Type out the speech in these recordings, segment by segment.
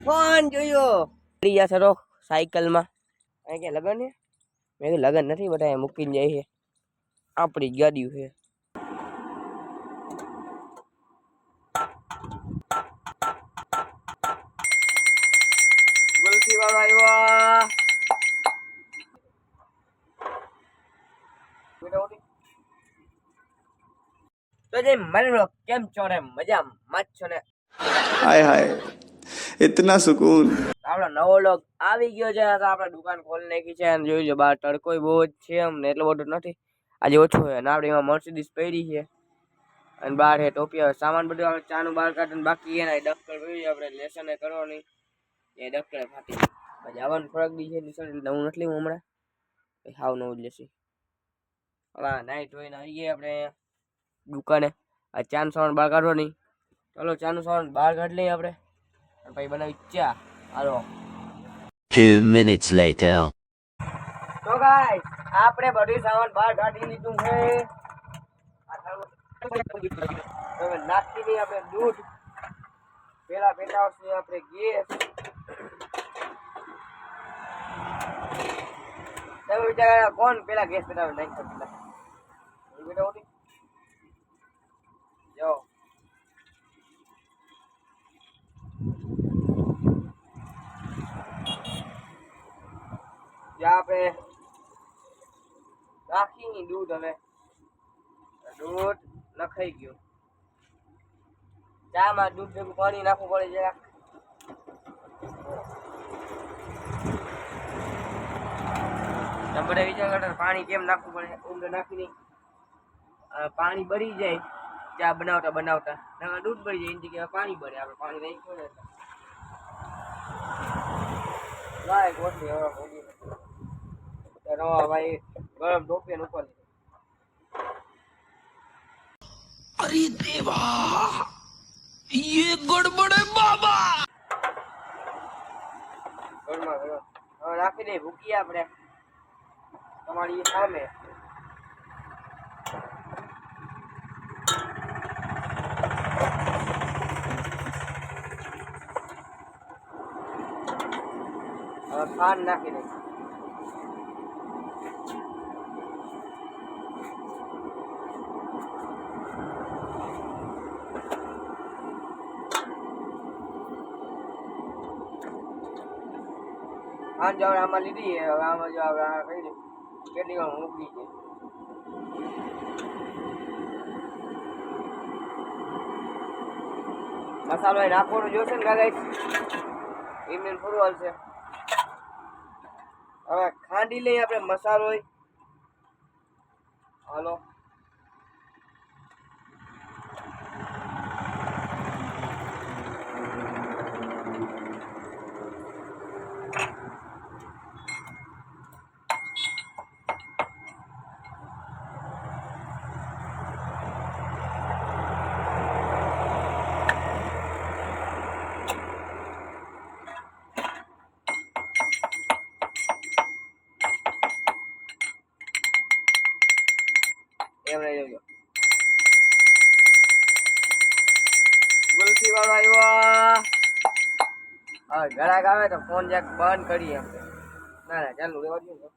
Phone જોયો પ્રિયા સરો સાયકલમાં અહીં કે લગન છે મેં કીધું લગન નથી બધા મૂકીને જાય છે આપણી ગાડી છે ગુલફી વાળો આવ્યો તો જે મને કેમ છો ને મજા મત છો ને हाय हाय इतना सुकून આપણો નવો લોગ આવી ગયો છે તો આપણે દુકાન ખોલી નાખી છે અને જોઈ લો બહાર તડકો બહુ જ છે અમને એટલો બધો નથી આજે ઓછો છે અને આપણે એમાં મર્સિડીઝ પડી છે અને બહાર હે ટોપી આવે સામાન બધું આપણે ચાનું બહાર કાઢીને બાકી એના દફતર પડી આપણે લેસન કરવાની એ દફતર ફાટી પછી આવવાનું ફરક દી છે નિશાળ નવું નથી લેવું હમણાં હાવ નવું જ લેશે હવે નાઈટ જોઈને આવી ગયા આપણે દુકાને આ ચાનું સામાન બહાર કાઢવાની ચાલો ચાનું સામાન બહાર કાઢી લઈએ આપણે અને પછી બનાવી ચા હાલો 2 minutes later. તો ગાઈસ આપણે બધું સામાન બહાર કાઢી લીધું છે હવે નાખી દઈએ આપણે દૂધ પેલા પેટાવશે આપણે ગેસ તમે વિચાર કોણ પેલા ગેસ પેટાવે નાખી શકતા બેટા ઉઠી જો જ્યાં આપણે નાખી દૂધ હવે દૂધ નખાઈ ગયું ચામાં દૂધ ભેગું પાણી નાખવું પડે જરાક તમે બધા વિચાર કરતા પાણી કેમ નાખવું પડે ઊંડે નાખી દઈ પાણી બળી જાય ચા બનાવતા બનાવતા દૂધ બળી જાય એની જગ્યાએ પાણી બળે આપણે પાણી નાખ્યું ને લાય ગોઠવી હવે રવા ભાઈ ગરમ ટોપી ઉપર अरे देवा ये गड़बड़ है बाबा ઘરમાં હવે રાખી દે ભૂકી આપણે તમારી સામે હવે ખાંડ નાખી દે ખાંડ જો આમાં લીધી હવે આમાં જો આપણે કહી દે કેટલી વાર મૂકી છે મસાલો એ નાખવાનું જોશે ને ગાઈસ એમને થોડું હાલશે હવે ખાંડી લઈએ આપણે મસાલો હાલો એમ લઈ લેજો ગુલ્ફી વાળો આવ્યો હવે ઘરાક આવે તો ફોન જ્યાંક બંધ કરીએ આપણે ના ના ચાલુ રહેવા દો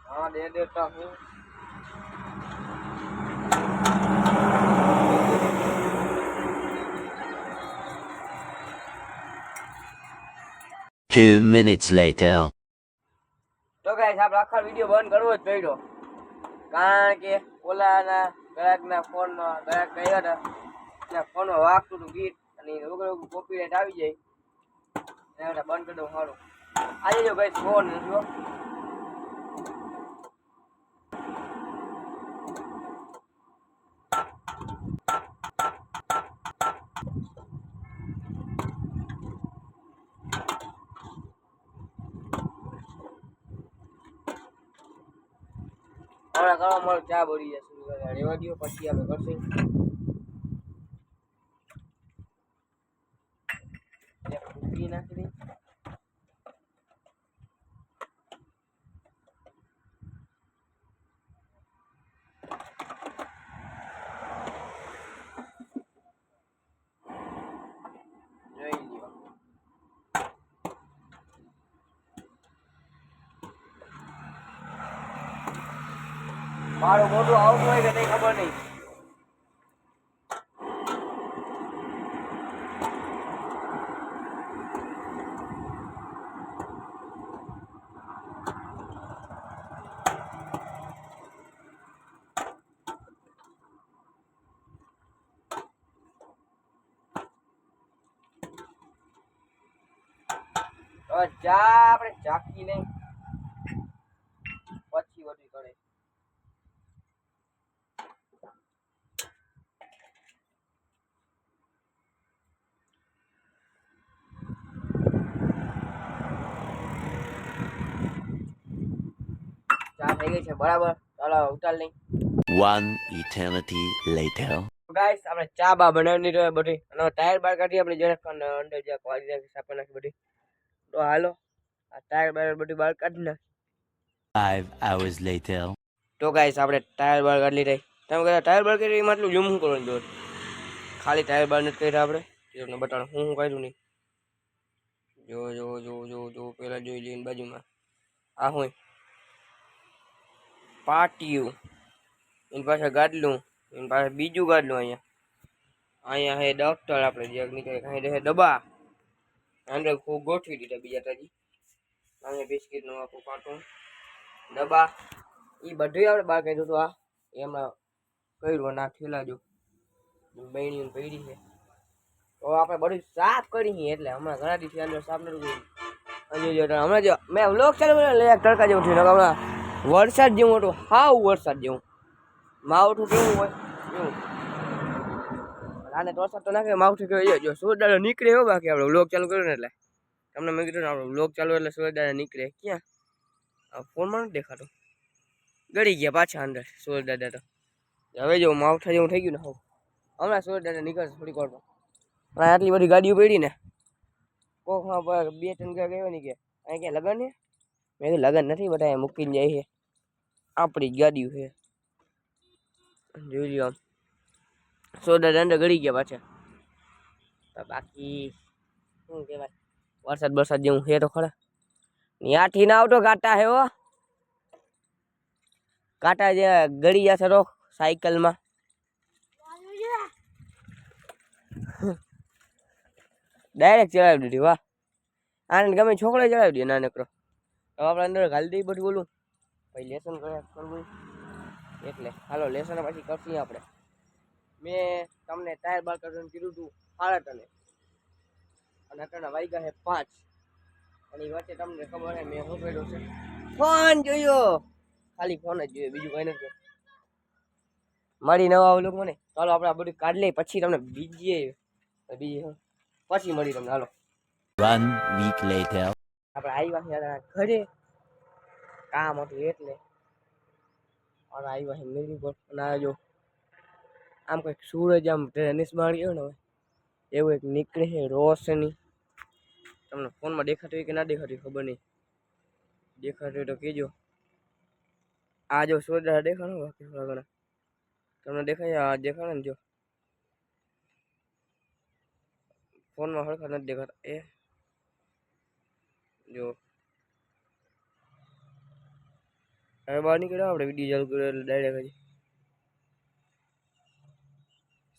हाँ दे देता हूँ Two minutes later. તો ગાઈસ આપણે આખા વિડિયો બંધ કરવો જ પડ્યો કારણ કે ઓલાના ગ્રાહકના ફોનમાં ગ્રાહક ગયા હતા એટલે ફોનમાં વાગતું હતું ગીત અને વગર કોપીરાઇટ આવી જાય એને બંધ કરી દઉં સારું આજે જો ગાઈસ ફોન જો હમણાં કરવા મળે ચા બળી જશે રેવા દો પછી આપણે કરશું ઘી નાખી દઈ. જોઈ લ્યો. મારું મોઢું આવતું હોય કે નહીં ખબર નહીં. ચા આપણે ચાખી નહીં પછી વધુ કરે. ચા થઈ ગઈ છે બરાબર. ચાલો ઉતાર લઈ. One eternity later. ગાઈસ આપણે ચા બા બનાવી દીધો બધી અને ટાયર બાર કાઢી આપણે જરાક અંદર જે ક્વાલિટી નાખી સાપા નાખી બધી. તો હાલો આ ટાયર બાર બધી બહાર કાઢી નાખ. 5 hours later. તો ગાઈસ આપણે ટાયર બાર કાઢી લીધી. તમે કહેતા ટાયર બાર કરી એમાં એટલું ઝૂમ કરવાનું જોર. ખાલી ટાયર બાર નથી કર્યા આપણે. તમને બતાડો હું કાઢ્યું નહીં. જો જો જો જો જો પેલા જોઈ લઈને બાજુમાં આ હું પાટિયું એની પાસે ગાડલું એની પાસે બીજું ગાડલું. અહીંયા હે ડોક્ટર આપણે જે નીકળે અહીં રહે ડબ્બા અંદર ખૂબ ગોઠવી દીધા બીજા તાજી. અહીંયા બિસ્કિટનું આખું કાર્ટૂન ડબ્બા એ બધું આપણે બહાર કાઢ્યું હતું. આ એમાં કર્યું ના થેલા જો બહેણી પડી છે તો આપણે બધું સાફ કરી એટલે હમણાં ઘણા દિવસથી અંદર સાફ નથી કર્યું. હમણાં જો મેં વ્લોગ ચાલુ કર્યો એટલે તડકા જેવું થયું. હમણાં વરસાદ જેવું હતું હાવ વરસાદ જેવું માવઠું કેવું હોય એવું. આને વરસાદ તો નાખે માવઠું કેવું જો સૂરજ નીકળે એવો. બાકી આપણે વ્લોગ ચાલુ કર્યો ને એટલે તમને મેં કીધું ને આપણે વ્લોગ ચાલુ એટલે સૂરજ નીકળે. ક્યાં ફોનમાં નથી દેખાતો. ગળી ગયા પાછા અંદર સૂરજ દાદા તો. હવે જો માવઠા જેવું થઈ ગયું ને હવે હમણાં સૂરજ દાદા નીકળશે થોડીક વારમાં. પણ આટલી બધી ગાડીઓ પડી ને કોક 2-3 ગયો ને કે અહીં ક્યાં લગન છે. મેં કીધું લગન નથી બધા મૂકીને જાય છે આપણી જ ગાડીઓ છે. જોઈ લ્યો આમ સૂરજ દાદા અંદર ગળી ગયા પાછા. બાકી શું કહેવાય વરસાદ જેવું છે તો ખરા. ત્યાંથી ના આવતો કાંટા હે હો. કાંટા જે ગળી જશે તો સાયકલમાં. ડાયરેક્ટ ચડાવી દીધી. વાહ આને ગમે છોકરો ચડાવી દે નાનકડો. હવે આપણે અંદર ઘાલી દઈએ બધું બોલું પછી લેસન કરવું એટલે હાલો લેસન પછી કરશું આપણે. મેં તમને ટાયર બાર કરવાનું કીધું હતું 8:30 અને અત્યારના વાગ્યા છે 5 અને એ વચ્ચે તમને ખબર છે મેં શું કર્યું છે ફોન જોયો. ખાલી ફોન જ જોયો બીજું કઈ નથી. મળી નવા આવલું મને. ચાલો આપણે આ બધું કાઢી લઈએ પછી તમને બીજી પછી મળી તમને. હાલો 1 week later. આપણે આવ્યા ઘરે કામ હતું એટલે અને આવ્યા છે મેરી પર. અને આ જો આમ કંઈક સૂરજ આમ ટેનિસ માર્યો ને એવું એક નીકળે છે રોશની. તમને ફોનમાં દેખાતું હોય કે ના દેખાતું ખબર નહીં. દેખાતું હોય તો કહેજો. આ જો સૂરજ દેખાડો બાકી થોડા ઘણા તમને દેખાય. આ દેખાડે ને જો ફોનમાં હરખા નથી દેખાતા. એ જો હવે બહાર નીકળ્યો આપણે વિડીયો ચાલુ કર્યો એટલે ડાયરેક્ટ હજી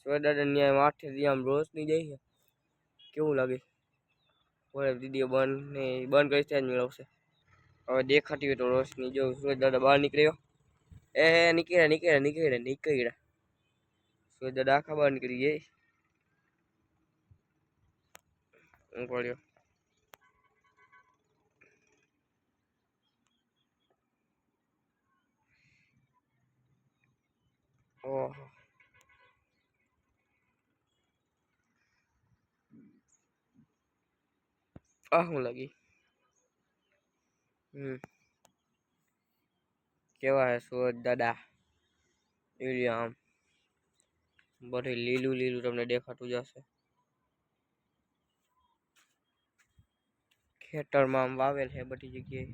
સૂરજ દાદા ન્યાય માથેથી આમ રોશની જાય છે. કેવું લાગે બોલે વિડીયો બંધ ને બંધ કરી ત્યાં જ મેળવશે. હવે દેખાતી હોય તો રોશની જો સૂરજ દાદા બહાર નીકળ્યો. નીકળ્યા સૂરજ દાદા આખા બહાર નીકળી જાય. હું પડ્યો ઓહો આ શું લાગી. કેવા હે સૂરજ દાદા. આમ બધું લીલું લીલું તમને દેખાતું જશે. ખેતરમાં આમ વાવેલ છે બધી જગ્યાએ.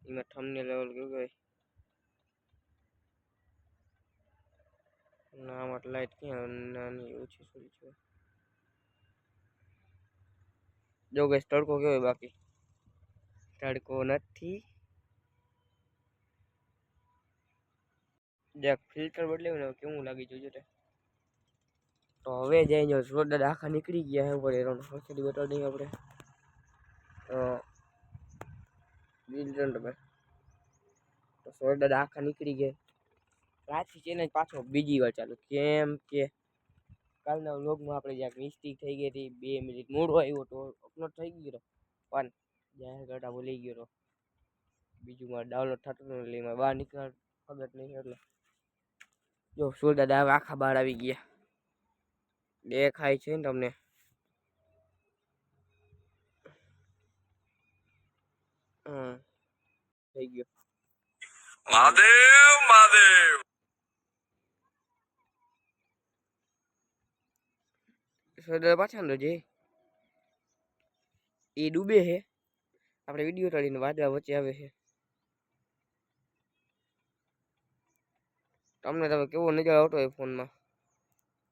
એમાં થંબનેલ લેવલ કેવું હોય ના આમાં લાઈટ ક્યાં નાની ઓછી થોડી છે. જો ગેસ તડકો કેવો બાકી તડકો નથી. જ્યાં ફિલ્ટર બદલાવ્યું ને કેવું લાગી જોજો તે. તો હવે જઈ જો સુરત દાદા આખા નીકળી ગયા હે ઉપર એરોન ફરતી બતાડી દઈએ આપણે. તો બિલજન ભાઈ તો સુરત દાદા આખા નીકળી ગયા. રાતથી ચેલેન્જ પાછો બીજી વાર ચાલુ કેમ કે કાલના વ્લોગમાં આપણે જ્યાં મિસ્ટેક થઈ ગઈ હતી 2 મિનિટ મોડો આવ્યો તો અપલોડ થઈ ગયો પણ જાહેર કરતા ભૂલી ગયો તો બીજું માં ડાઉનલોડ થતું નતું એટલે એમાં બહાર નીકળ ખબર નહીં એટલે જો સુરત દાદા હવે આખા બહાર આવી ગયા. દેખાય છે ને તમને? થઈ ગયો મહાદેવ મહાદેવ. સરદાર પાછા જે એ ડૂબે છે. આપણે વિડીયો કાઢીને વાદળા વચ્ચે આવે છે. તમને તમે કેવો નજારો આવતો હોય ફોનમાં?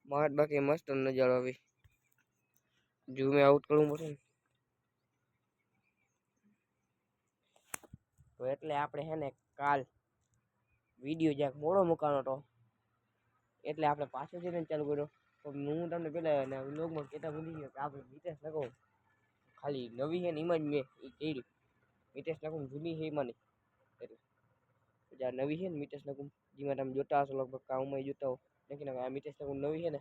મારે બાકી મસ્ત નજારો આવી. ઝૂમ આઉટ કરવું પડશે ને તો એટલે આપણે હે ને કાલ વિડીયો જ્યાંક મોડો મૂકવાનો હતો એટલે આપણે પાછો ચેલેન્જ ચાલુ કર્યો. તો હું તમને પેલા વ્લોગમાં કહેતા ભૂલી ગયો કે આપણે મિતેશ લખો ખાલી નવી છે ને એમાં જ મેં એ કર્યું. મિતેશ લખું જૂની છે એમાં નહીં એટલે જ્યાં નવી છે ને મિતેશ લખું જેમાં તમે જોતા હશો લગભગ કામમાં જોતા હો લેકિન હવે આ મિતેશ લખું નવી છે ને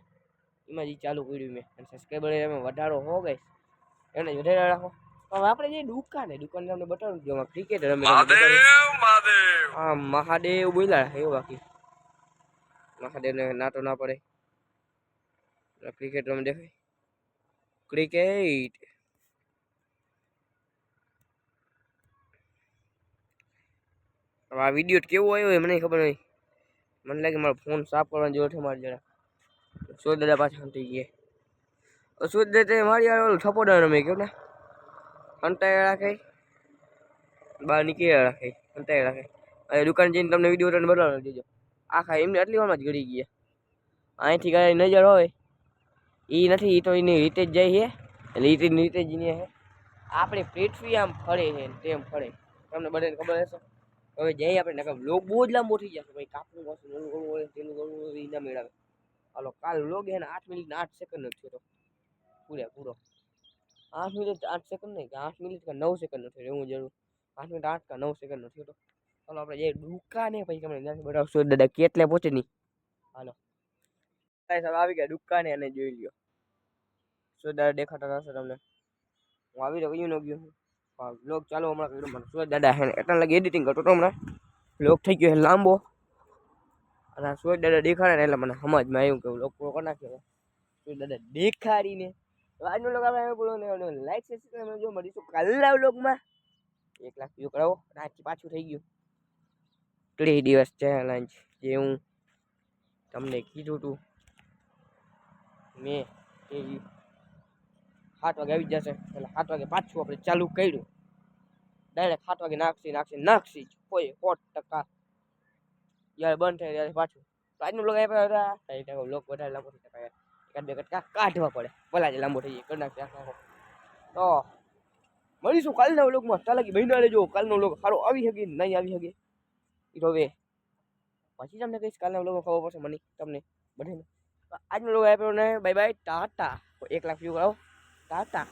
એમાં જ ચાલુ કર્યું મેં. અને સબસ્ક્રાઈબર એમાં વધારો હો ગઈ એને વધારે રાખો. હવે આપણે જે દુકાન તમને બતાવું જો ક્રિકેટ રમે હા મહાદેવ બોલ્યા એવું બાકી મહાદેવને નાતો ના પડે. ક્રિકેટ રમે દેખાય ક્રિકેટ. હવે આ વિડીયો કેવો આવ્યો મને ખબર નહીં. મને લાગે મારો ફોન સાફ કરવાની જરૂર છે મારી જરા. સુરત દાદા પાછા થઈ ગયા. સુરત દાદા મારી યાર ઓલું થપોડા રમે ગયો ને અંટાઈ રાખે બહાર નીકળી રાખે અંટાઈ રાખે. અને દુકાન જઈને તમને વિડીયો તમને બતાવી દેજો. આખા એમને આટલી વારમાં જ ગળી ગયા. અહીંથી ગાડી નજર હોય એ નથી એ તો એની રીતે જ જાય છે એટલે એ રીતે જ ને આપણે પૃથ્વી આમ ફરે છે તેમ ફરે તમને બધાને ખબર હશે. હવે જઈએ આપણે વ્લોગ બહુ જ લાંબો થઈ જશે ભાઈ. કાપવું પાછું ઓલું કરવું હોય તેનું કરવું હોય એ ના મેળવે. હાલો કાલ વ્લોગ છે ને 8 મિનિટ ને 8 સેકન્ડ જ થયો તો પૂરો 8 મિનિટ 8 સેકન્ડ નહીં કે 8 મિનિટ કે 9 સેકન્ડ નથી રહેવું જરૂર. 8 મિનિટ 8 કે 9 સેકન્ડ નથી થયો તો ચાલો આપણે જઈએ દુકાને પછી તમને ત્યાંથી બતાવશું દાદા કેટલે પહોંચે નહીં. હાલો આવી ગયા દુકાને અને જોઈ લ્યો સુરત દાદા દેખાતા હશે તમને. હું આવી તો કયું ન ગયો વ્લોગ ચાલો હમણાં સુરત દાદા હે એટલા લાગે એડિટિંગ કરતો હતો હમણાં. વ્લોગ થઈ ગયો છે લાંબો અને સુરત દાદા દેખાડે ને એટલે મને સમજમાં આવ્યું કે વ્લોગ પૂરો કરી નાખ્યો. સુરત દાદા દેખાડીને આજનો વ્લોગ આપણે બોલો ને લાઈક સબસ્ક્રાઇબ જો મળીશું કાલના વ્લોગમાં 1 લાખ વ્યૂ કરાવો. આજથી પાછું થઈ ગયું 3 દિવસ ચેલેન્જ જે હું તમને કીધું હતું મેં એ 7 વાગે આવી જશે એટલે 7 વાગે પાછું આપણે ચાલુ કર્યું. ડાયરેક્ટ 7 વાગે નાખશી કોઈ 100% યાર બંધ થાય ત્યારે પાછું. તો આજનો બ્લોગ આપ્યા બ્લોગ વધારે લાંબો થઈ જાય એકાદ બે કટકા કાઢવા પડે ભલા જ લાંબો થઈ જાય કરી નાખશે. તો મળીશું કાલના વ્લોગમાં. ચાલાકી બહેના લેજો કાલનો વ્લોગ સારો આવી શકે નહીં આવી શકે એ તો હવે પછી તમને કહીશ. કાલના વ્લોગમાં ખબર પડશે મને તમને બધાને. આજનો વ્લોગ આપ્યો ને bye bye Tata. 1 lakh view કરાવો ટાટા.